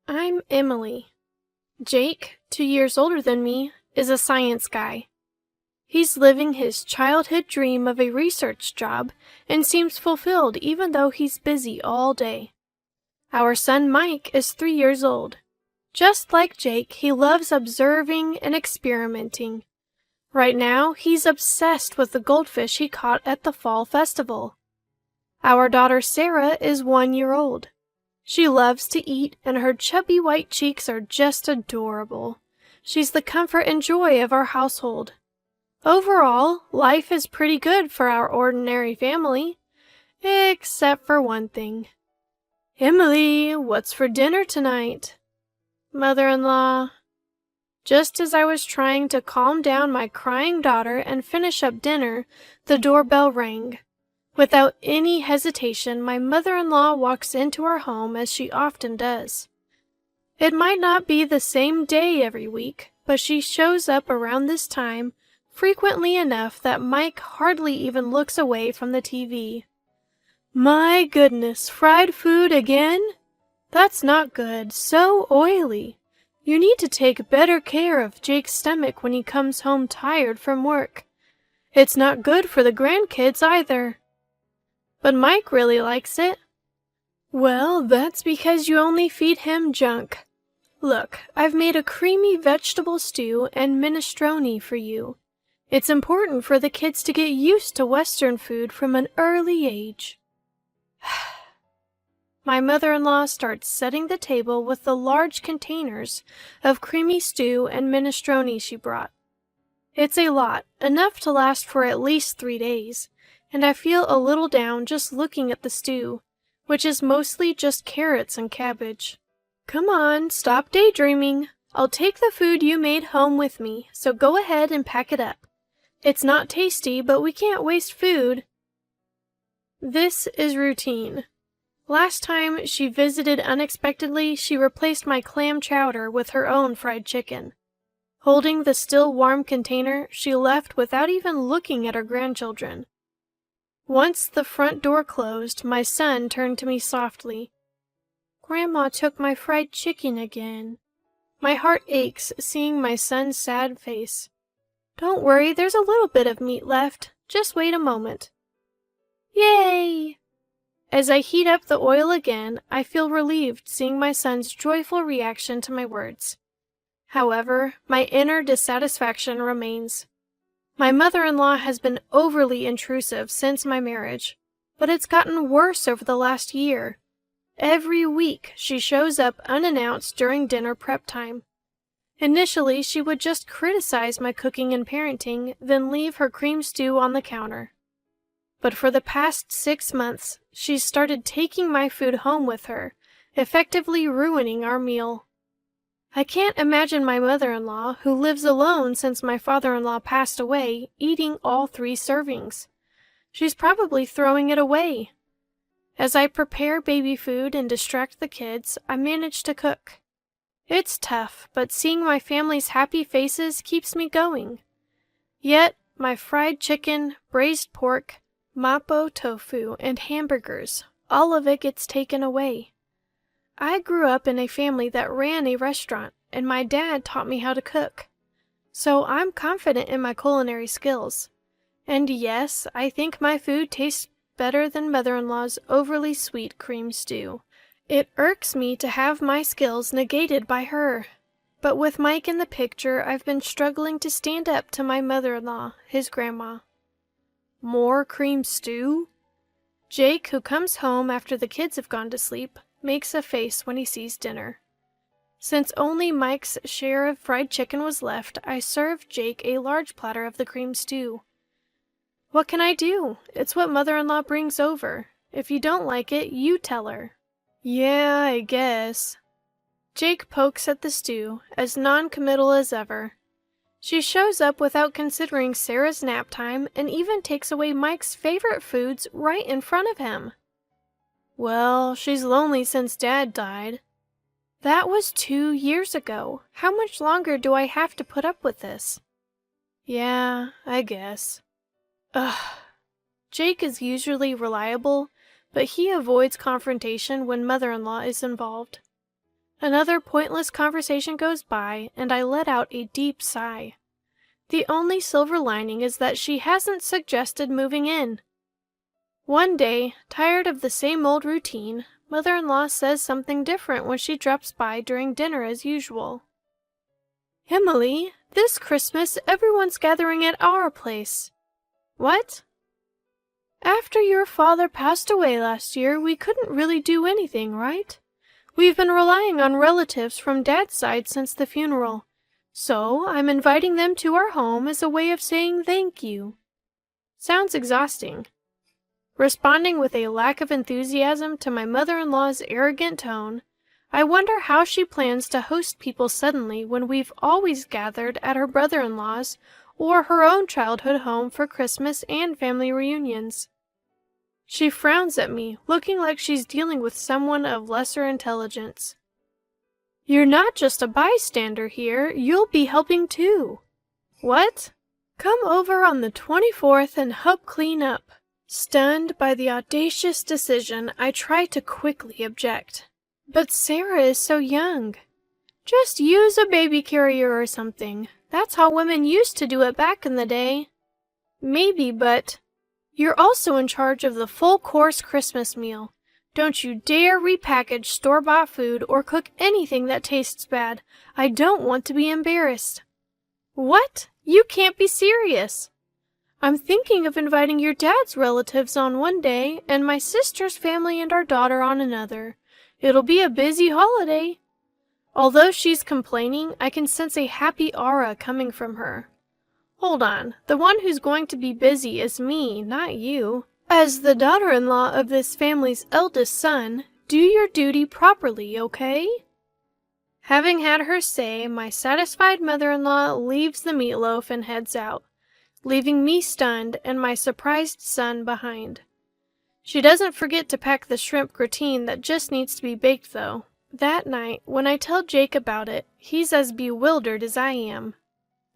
I'm Emily. Jake, 2 years older than me, is a science guy. He's living his childhood dream of a research job and seems fulfilled even though he's busy all day. Our son Mike is 3 years old. Just like Jake, he loves observing and experimenting. Right now, he's obsessed with the goldfish he caught at the fall festival. Our daughter Sarah is 1 year old. She loves to eat, and her chubby white cheeks are just adorable. She's the comfort and joy of our household. Overall, life is pretty good for our ordinary family. Except for one thing. Emily, what's for dinner tonight? Mother-in-law. Just as I was trying to calm down my crying daughter and finish up dinner, the doorbell rang. Without any hesitation, my mother-in-law walks into our home as she often does. It might not be the same day every week, but she shows up around this time frequently enough that Mike hardly even looks away from the TV. My goodness, fried food again? That's not good, so oily. You need to take better care of Jake's stomach when he comes home tired from work. It's not good for the grandkids either. But Mike really likes it. Well, that's because you only feed him junk. Look, I've made a creamy vegetable stew and minestrone for you. It's important for the kids to get used to Western food from an early age. My mother-in-law starts setting the table with the large containers of creamy stew and minestrone she brought. It's a lot, enough to last for at least 3 days. And I feel a little down just looking at the stew, which is mostly just carrots and cabbage. Come on, stop daydreaming. I'll take the food you made home with me, so go ahead and pack it up. It's not tasty, but we can't waste food. This is routine. Last time she visited unexpectedly, she replaced my clam chowder with her own fried chicken. Holding the still warm container, she left without even looking at her grandchildren. Once the front door closed, my son turned to me softly. Grandma took my fried chicken again. My heart aches seeing my son's sad face. Don't worry, there's a little bit of meat left. Just wait a moment. Yay! As I heat up the oil again, I feel relieved seeing my son's joyful reaction to my words. However, my inner dissatisfaction remains. My mother-in-law has been overly intrusive since my marriage, but it's gotten worse over the last year. Every week she shows up unannounced during dinner prep time. Initially, she would just criticize my cooking and parenting, then leave her cream stew on the counter. But for the past 6 months, she's started taking my food home with her, effectively ruining our meal. I can't imagine my mother-in-law, who lives alone since my father-in-law passed away, eating all 3 servings. She's probably throwing it away. As I prepare baby food and distract the kids, I manage to cook. It's tough, but seeing my family's happy faces keeps me going. Yet, my fried chicken, braised pork, mapo tofu, and hamburgers, all of it gets taken away. I grew up in a family that ran a restaurant, and my dad taught me how to cook. So I'm confident in my culinary skills. And yes, I think my food tastes better than mother-in-law's overly sweet cream stew. It irks me to have my skills negated by her. But with Mike in the picture, I've been struggling to stand up to my mother-in-law, his grandma. More cream stew? Jake, who comes home after the kids have gone to sleep, makes a face when he sees dinner. Since only Mike's share of fried chicken was left, I served Jake a large platter of the cream stew. What can I do? It's what mother-in-law brings over. If you don't like it, you tell her. Yeah, I guess. Jake pokes at the stew, as non-committal as ever. She shows up without considering Sarah's nap time and even takes away Mike's favorite foods right in front of him. Well, she's lonely since Dad died. That was 2 years ago. How much longer do I have to put up with this? Yeah, I guess. Ugh. Jake is usually reliable, but he avoids confrontation when mother-in-law is involved. Another pointless conversation goes by, and I let out a deep sigh. The only silver lining is that she hasn't suggested moving in. One day, tired of the same old routine, Mother-in-law says something different when she drops by during dinner as usual. "Emily, this Christmas everyone's gathering at our place." "What?" "After your father passed away last year, we couldn't really do anything, right? We've been relying on relatives from Dad's side since the funeral, so I'm inviting them to our home as a way of saying thank you." Sounds exhausting. Responding with a lack of enthusiasm to my mother-in-law's arrogant tone, I wonder how she plans to host people suddenly when we've always gathered at her brother-in-law's or her own childhood home for Christmas and family reunions. She frowns at me, looking like she's dealing with someone of lesser intelligence. "You're not just a bystander here, you'll be helping too." "What?" "Come over on the 24th and help clean up." Stunned by the audacious decision, I try to quickly object. "But Sarah is so young." "Just use a baby carrier or something. That's how women used to do it back in the day." "Maybe, but—" "You're also in charge of the full-course Christmas meal. Don't you dare repackage store-bought food or cook anything that tastes bad. I don't want to be embarrassed." "What? You can't be serious." "I'm thinking of inviting your dad's relatives on one day and my sister's family and our daughter on another. It'll be a busy holiday." Although she's complaining, I can sense a happy aura coming from her. Hold on, the one who's going to be busy is me, not you. As the daughter-in-law of this family's eldest son, do your duty properly, okay? Having had her say, my satisfied mother-in-law leaves the meatloaf and heads out, leaving me stunned and my surprised son behind. She doesn't forget to pack the shrimp gratin that just needs to be baked, though. That night, when I tell Jake about it, he's as bewildered as I am.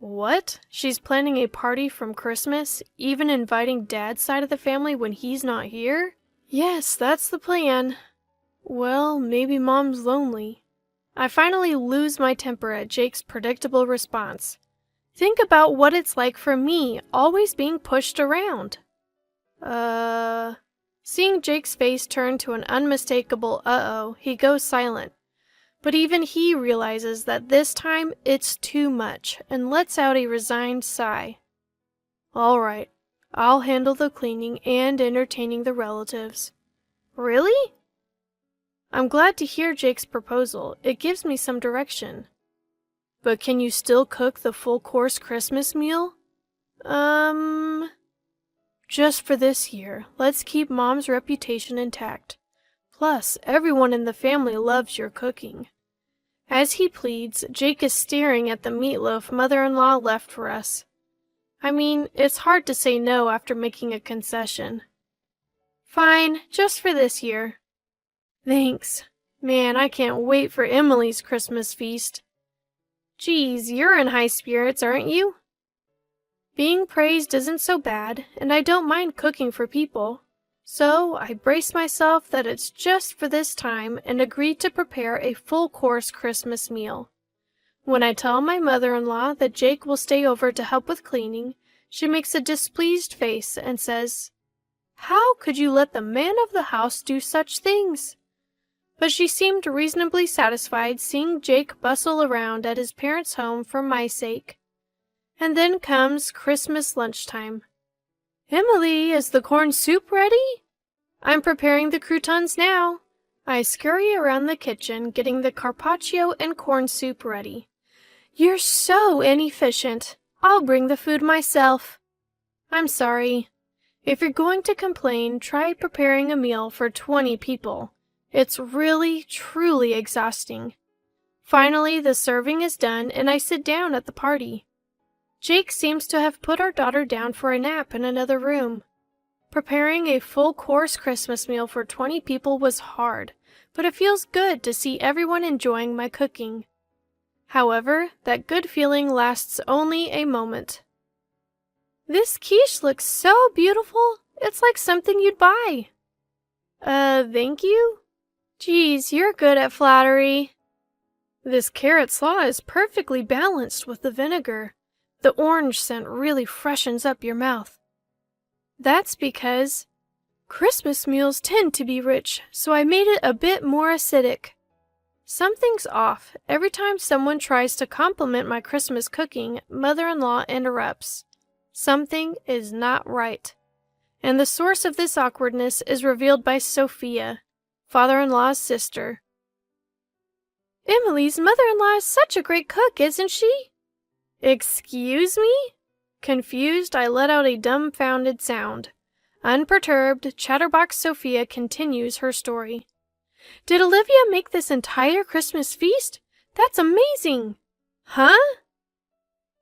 What? She's planning a party from Christmas, even inviting Dad's side of the family when he's not here? Yes, that's the plan. Well, maybe Mom's lonely. I finally lose my temper at Jake's predictable response. Think about what it's like for me, always being pushed around. Seeing Jake's face turn to an unmistakable uh-oh, he goes silent. But even he realizes that this time it's too much and lets out a resigned sigh. All right, I'll handle the cleaning and entertaining the relatives. Really? I'm glad to hear Jake's proposal. It gives me some direction. But can you still cook the full-course Christmas meal? Just for this year, let's keep Mom's reputation intact. Plus, everyone in the family loves your cooking. As he pleads, Jake is staring at the meatloaf mother-in-law left for us. I mean, it's hard to say no after making a concession. Fine, just for this year. Thanks. Man, I can't wait for Emily's Christmas feast. Geez, you're in high spirits, aren't you? Being praised isn't so bad, and I don't mind cooking for people. So I brace myself that it's just for this time and agree to prepare a full-course Christmas meal. When I tell my mother-in-law that Jake will stay over to help with cleaning, she makes a displeased face and says, "How could you let the man of the house do such things?" But she seemed reasonably satisfied seeing Jake bustle around at his parents' home for my sake. And then comes Christmas lunchtime. "Emily, is the corn soup ready?" "I'm preparing the croutons now." I scurry around the kitchen, getting the carpaccio and corn soup ready. "You're so inefficient. I'll bring the food myself." "I'm sorry. If you're going to complain, try preparing a meal for 20 people. It's really, truly exhausting." Finally, the serving is done, and I sit down at the party. Jake seems to have put our daughter down for a nap in another room. Preparing a full-course Christmas meal for 20 people was hard, but it feels good to see everyone enjoying my cooking. However, that good feeling lasts only a moment. "This quiche looks so beautiful. It's like something you'd buy." Thank you?" "Geez, you're good at flattery." This carrot slaw is perfectly balanced with the vinegar. The orange scent really freshens up your mouth. That's because Christmas meals tend to be rich, so I made it a bit more acidic. Something's off. Every time someone tries to compliment my Christmas cooking, mother-in-law interrupts. Something is not right. And the source of this awkwardness is revealed by Sophia, father-in-law's sister. Emily's mother-in-law is such a great cook, isn't she? Excuse me? Confused, I let out a dumbfounded sound. Unperturbed, Chatterbox Sophia continues her story. Did Olivia make this entire Christmas feast? That's amazing! Huh?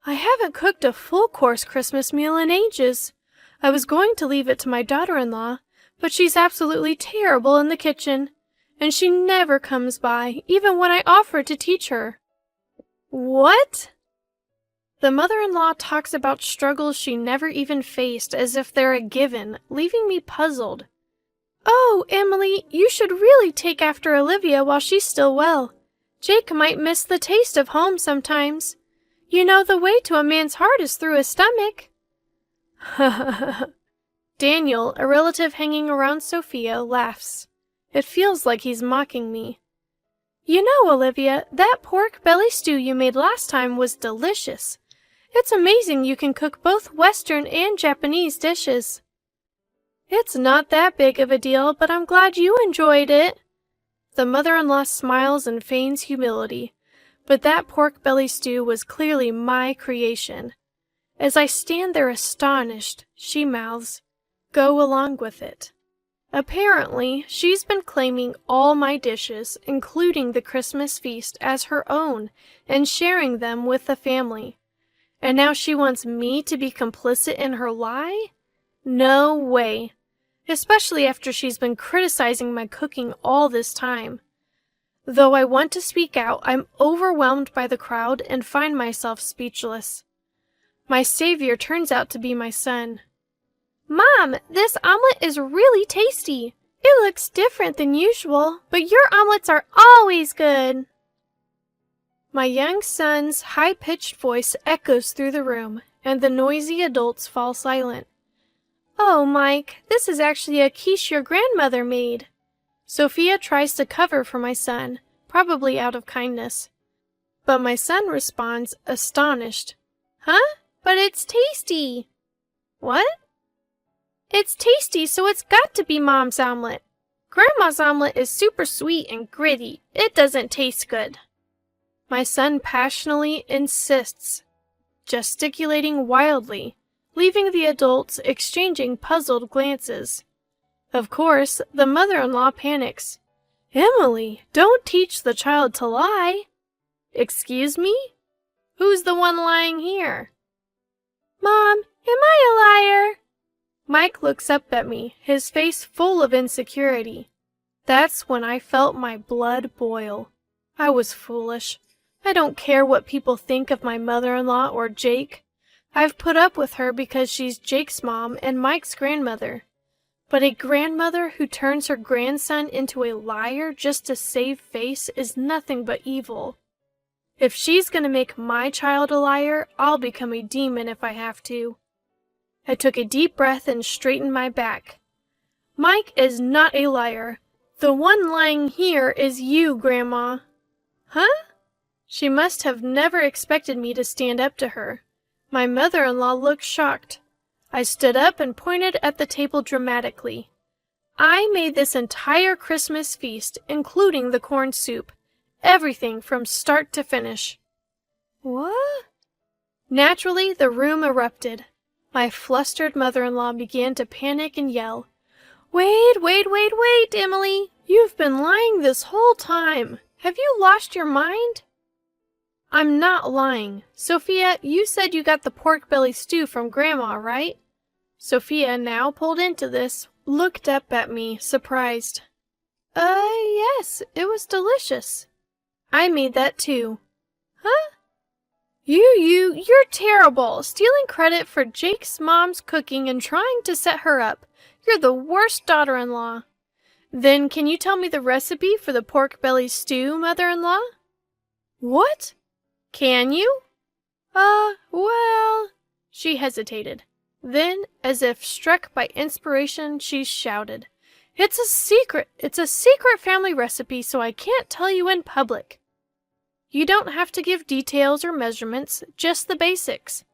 I haven't cooked a full-course Christmas meal in ages. I was going to leave it to my daughter-in-law, but she's absolutely terrible in the kitchen, and she never comes by, even when I offer to teach her. What? The mother-in-law talks about struggles she never even faced as if they're a given, leaving me puzzled. Oh, Emily, you should really take after Olivia while she's still well. Jake might miss the taste of home sometimes. You know the way to a man's heart is through his stomach. Daniel, a relative hanging around Sophia, laughs. It feels like he's mocking me. You know, Olivia, that pork belly stew you made last time was delicious. It's amazing you can cook both Western and Japanese dishes. It's not that big of a deal, but I'm glad you enjoyed it. The mother-in-law smiles and feigns humility, but that pork belly stew was clearly my creation. As I stand there astonished, she mouths, "Go along with it." Apparently, she's been claiming all my dishes, including the Christmas feast, as her own and sharing them with the family. And now she wants me to be complicit in her lie? No way. Especially after she's been criticizing my cooking all this time. Though I want to speak out, I'm overwhelmed by the crowd and find myself speechless. My savior turns out to be my son. Mom, this omelet is really tasty. It looks different than usual, but your omelets are always good. My young son's high-pitched voice echoes through the room, and the noisy adults fall silent. Oh, Mike, this is actually a quiche your grandmother made. Sophia tries to cover for my son, probably out of kindness. But my son responds, astonished. Huh? But it's tasty. What? It's tasty, so it's got to be Mom's omelet. Grandma's omelet is super sweet and gritty. It doesn't taste good. My son passionately insists, gesticulating wildly, leaving the adults exchanging puzzled glances. Of course, the mother-in-law panics. Emily, don't teach the child to lie. Excuse me? Who's the one lying here? Mom, am I a liar? Mike looks up at me, his face full of insecurity. That's when I felt my blood boil. I was foolish. I don't care what people think of my mother-in-law or Jake. I've put up with her because she's Jake's mom and Mike's grandmother. But a grandmother who turns her grandson into a liar just to save face is nothing but evil. If she's going to make my child a liar, I'll become a demon if I have to. I took a deep breath and straightened my back. Mike is not a liar. The one lying here is you, Grandma. Huh? She must have never expected me to stand up to her. My mother-in-law looked shocked. I stood up and pointed at the table dramatically. I made this entire Christmas feast, including the corn soup. Everything from start to finish. What? Naturally, the room erupted. My flustered mother-in-law began to panic and yell. Wait, Emily! You've been lying this whole time. Have you lost your mind? I'm not lying. Sophia, you said you got the pork belly stew from Grandma, right? Sophia, now pulled into this, looked up at me, surprised. Yes, it was delicious. I made that too. Huh? You're terrible, stealing credit for Jake's mom's cooking and trying to set her up. You're the worst daughter-in-law. Then can you tell me the recipe for the pork belly stew, mother-in-law? What? Can you? Well... She hesitated. Then, as if struck by inspiration, she shouted, It's a secret! It's a secret family recipe, so I can't tell you in public. You don't have to give details or measurements, just the basics.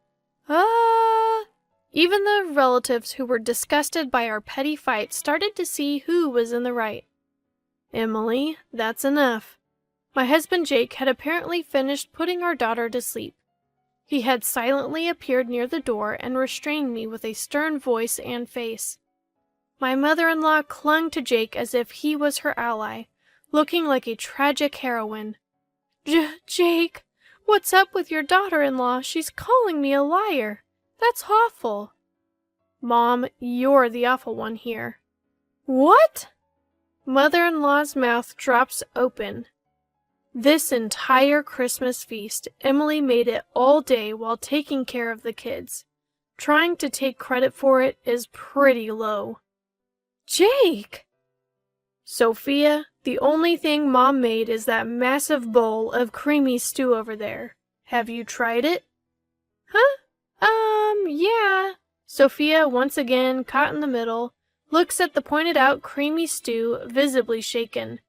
Even the relatives who were disgusted by our petty fight started to see who was in the right. Emily, that's enough. My husband Jake had apparently finished putting our daughter to sleep. He had silently appeared near the door and restrained me with a stern voice and face. My mother-in-law clung to Jake as if he was her ally, looking like a tragic heroine. Jake, what's up with your daughter-in-law? She's calling me a liar. That's awful. Mom, you're the awful one here. What? Mother-in-law's mouth drops open. This entire Christmas feast, Emily made it all day while taking care of the kids. Trying to take credit for it is pretty low. Jake! Sophia, the only thing Mom made is that massive bowl of creamy stew over there. Have you tried it? Huh? Yeah. Sophia, once again caught in the middle, looks at the pointed out creamy stew, visibly shaken.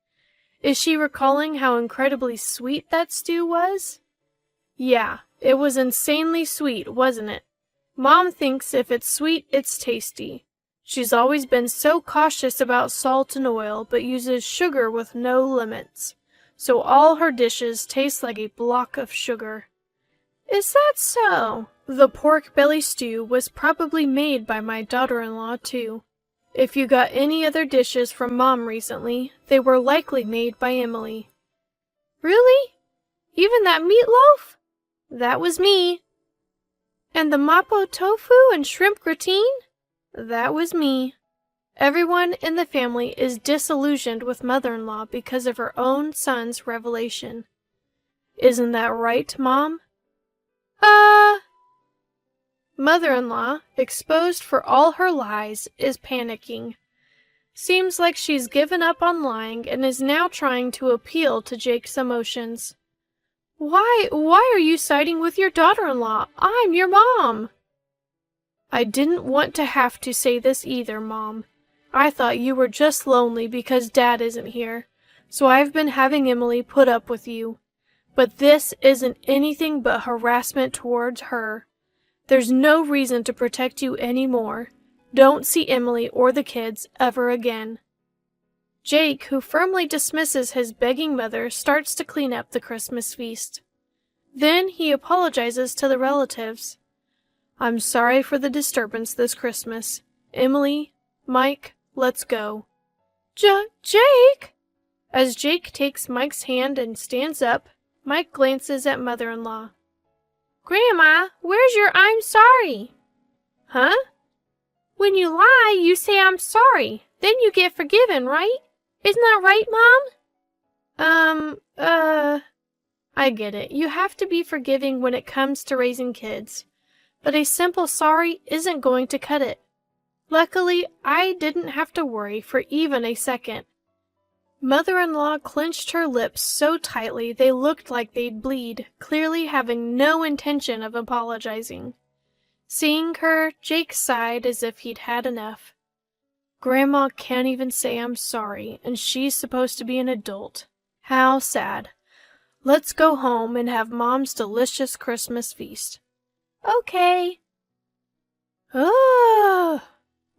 Is she recalling how incredibly sweet that stew was? Yeah, it was insanely sweet, wasn't it? Mom thinks if it's sweet, it's tasty. She's always been so cautious about salt and oil, but uses sugar with no limits. So all her dishes taste like a block of sugar. Is that so? The pork belly stew was probably made by my daughter-in-law, too. If you got any other dishes from Mom recently, they were likely made by Emily. Really? Even that meatloaf? That was me. And the mapo tofu and shrimp gratin? That was me. Everyone in the family is disillusioned with mother-in-law because of her own son's revelation. Isn't that right, Mom? Mother-in-law, exposed for all her lies, is panicking. Seems like she's given up on lying and is now trying to appeal to Jake's emotions. Why are you siding with your daughter-in-law? I'm your mom. I didn't want to have to say this either, Mom. I thought you were just lonely because Dad isn't here, so I've been having Emily put up with you. But this isn't anything but harassment towards her. There's no reason to protect you anymore. Don't see Emily or the kids ever again. Jake, who firmly dismisses his begging mother, starts to clean up the Christmas feast. Then he apologizes to the relatives. I'm sorry for the disturbance this Christmas. Emily, Mike, let's go. Jake! As Jake takes Mike's hand and stands up, Mike glances at mother-in-law. Grandma, where's your I'm sorry? Huh? When you lie, you say I'm sorry. Then you get forgiven, right? Isn't that right, Mom? I get it. You have to be forgiving when it comes to raising kids. But a simple sorry isn't going to cut it. Luckily, I didn't have to worry for even a second. Mother-in-law clenched her lips so tightly they looked like they'd bleed, clearly having no intention of apologizing. Seeing her, Jake sighed as if he'd had enough. Grandma can't even say I'm sorry, and she's supposed to be an adult. How sad. Let's go home and have Mom's delicious Christmas feast. Okay.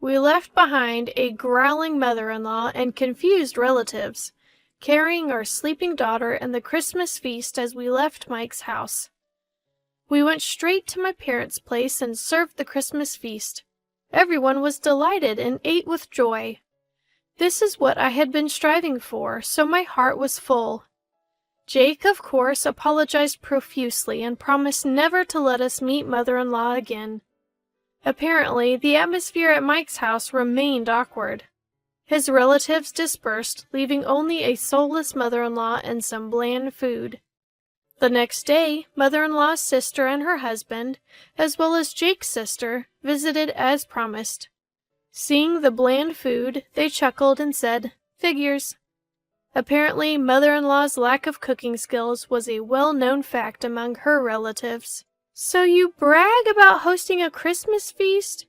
We left behind a growling mother-in-law and confused relatives, carrying our sleeping daughter and the Christmas feast as we left Mike's house. We went straight to my parents' place and served the Christmas feast. Everyone was delighted and ate with joy. This is what I had been striving for, so my heart was full. Jake, of course, apologized profusely and promised never to let us meet mother-in-law again. Apparently, the atmosphere at Mike's house remained awkward. His relatives dispersed, leaving only a soulless mother-in-law and some bland food. The next day, mother-in-law's sister and her husband, as well as Jake's sister, visited as promised. Seeing the bland food, they chuckled and said, "Figures." Apparently, mother-in-law's lack of cooking skills was a well-known fact among her relatives. "So you brag about hosting a Christmas feast?"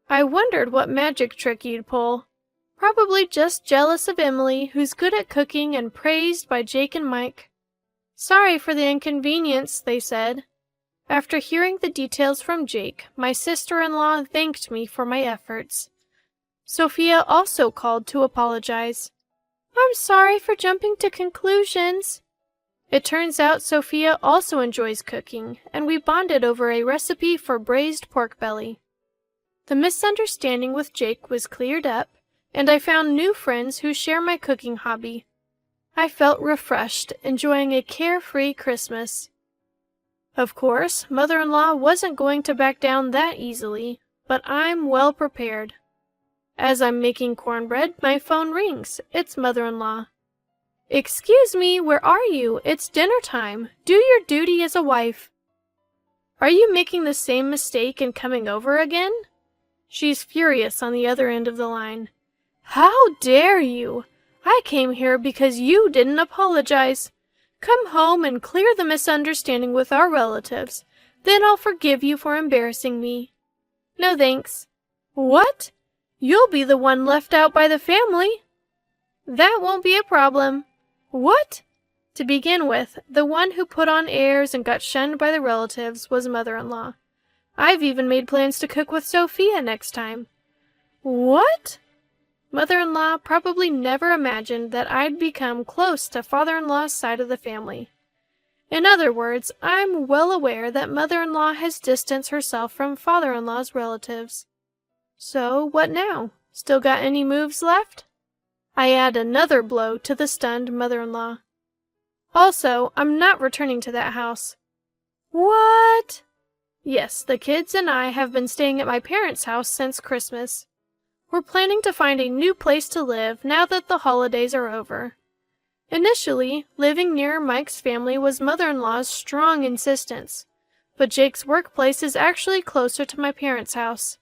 I wondered what magic trick you'd pull. Probably just jealous of Emily, who's good at cooking and praised by Jake and Mike. "Sorry for the inconvenience," they said. After hearing the details from Jake, my sister-in-law thanked me for my efforts. Sophia also called to apologize. "I'm sorry for jumping to conclusions." It turns out Sophia also enjoys cooking, and we bonded over a recipe for braised pork belly. The misunderstanding with Jake was cleared up, and I found new friends who share my cooking hobby. I felt refreshed, enjoying a carefree Christmas. Of course, mother-in-law wasn't going to back down that easily, but I'm well prepared. As I'm making cornbread, my phone rings. It's mother-in-law. "Excuse me, where are you? It's dinner time. Do your duty as a wife." "Are you making the same mistake and coming over again?" She's furious on the other end of the line. "How dare you? I came here because you didn't apologize. Come home and clear the misunderstanding with our relatives. Then I'll forgive you for embarrassing me." "No thanks." "What? You'll be the one left out by the family." "That won't be a problem." "What?" To begin with, the one who put on airs and got shunned by the relatives was mother-in-law. I've even made plans to cook with Sophia next time. "What?" Mother-in-law probably never imagined that I'd become close to father-in-law's side of the family. In other words, I'm well aware that mother-in-law has distanced herself from father-in-law's relatives. So, what now? Still got any moves left? I add another blow to the stunned mother-in-law. Also, I'm not returning to that house. What? Yes, the kids and I have been staying at my parents' house since Christmas. We're planning to find a new place to live now that the holidays are over. Initially, living near Mike's family was mother-in-law's strong insistence, but Jake's workplace is actually closer to my parents' house.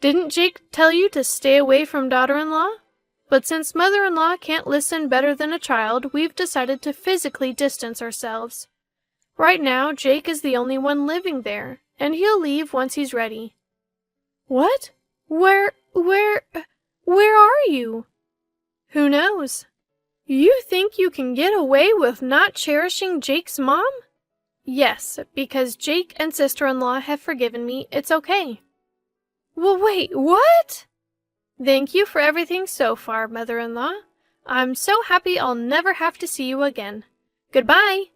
Didn't Jake tell you to stay away from daughter-in-law? But since mother-in-law can't listen better than a child, we've decided to physically distance ourselves. Right now, Jake is the only one living there, and he'll leave once he's ready. What? Where are you? Who knows? You think you can get away with not cherishing Jake's mom? Yes, because Jake and sister-in-law have forgiven me, it's okay. Well, wait, what? Thank you for everything so far, mother-in-law. I'm so happy I'll never have to see you again. Goodbye.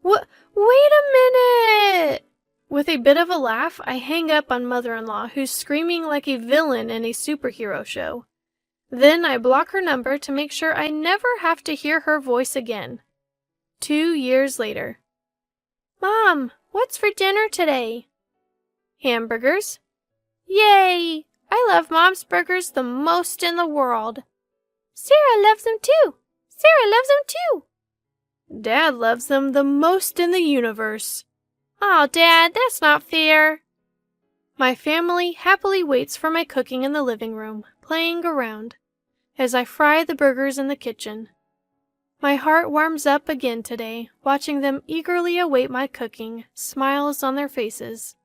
Wait a minute! With a bit of a laugh, I hang up on mother-in-law, who's screaming like a villain in a superhero show. Then I block her number to make sure I never have to hear her voice again. 2 years later. Mom, what's for dinner today? Hamburgers. Yay! I love Mom's burgers the most in the world. Sarah loves them too. Sarah loves them too. Dad loves them the most in the universe. Oh, Dad, that's not fair. My family happily waits for my cooking in the living room, playing around, as I fry the burgers in the kitchen. My heart warms up again today, watching them eagerly await my cooking, smiles on their faces.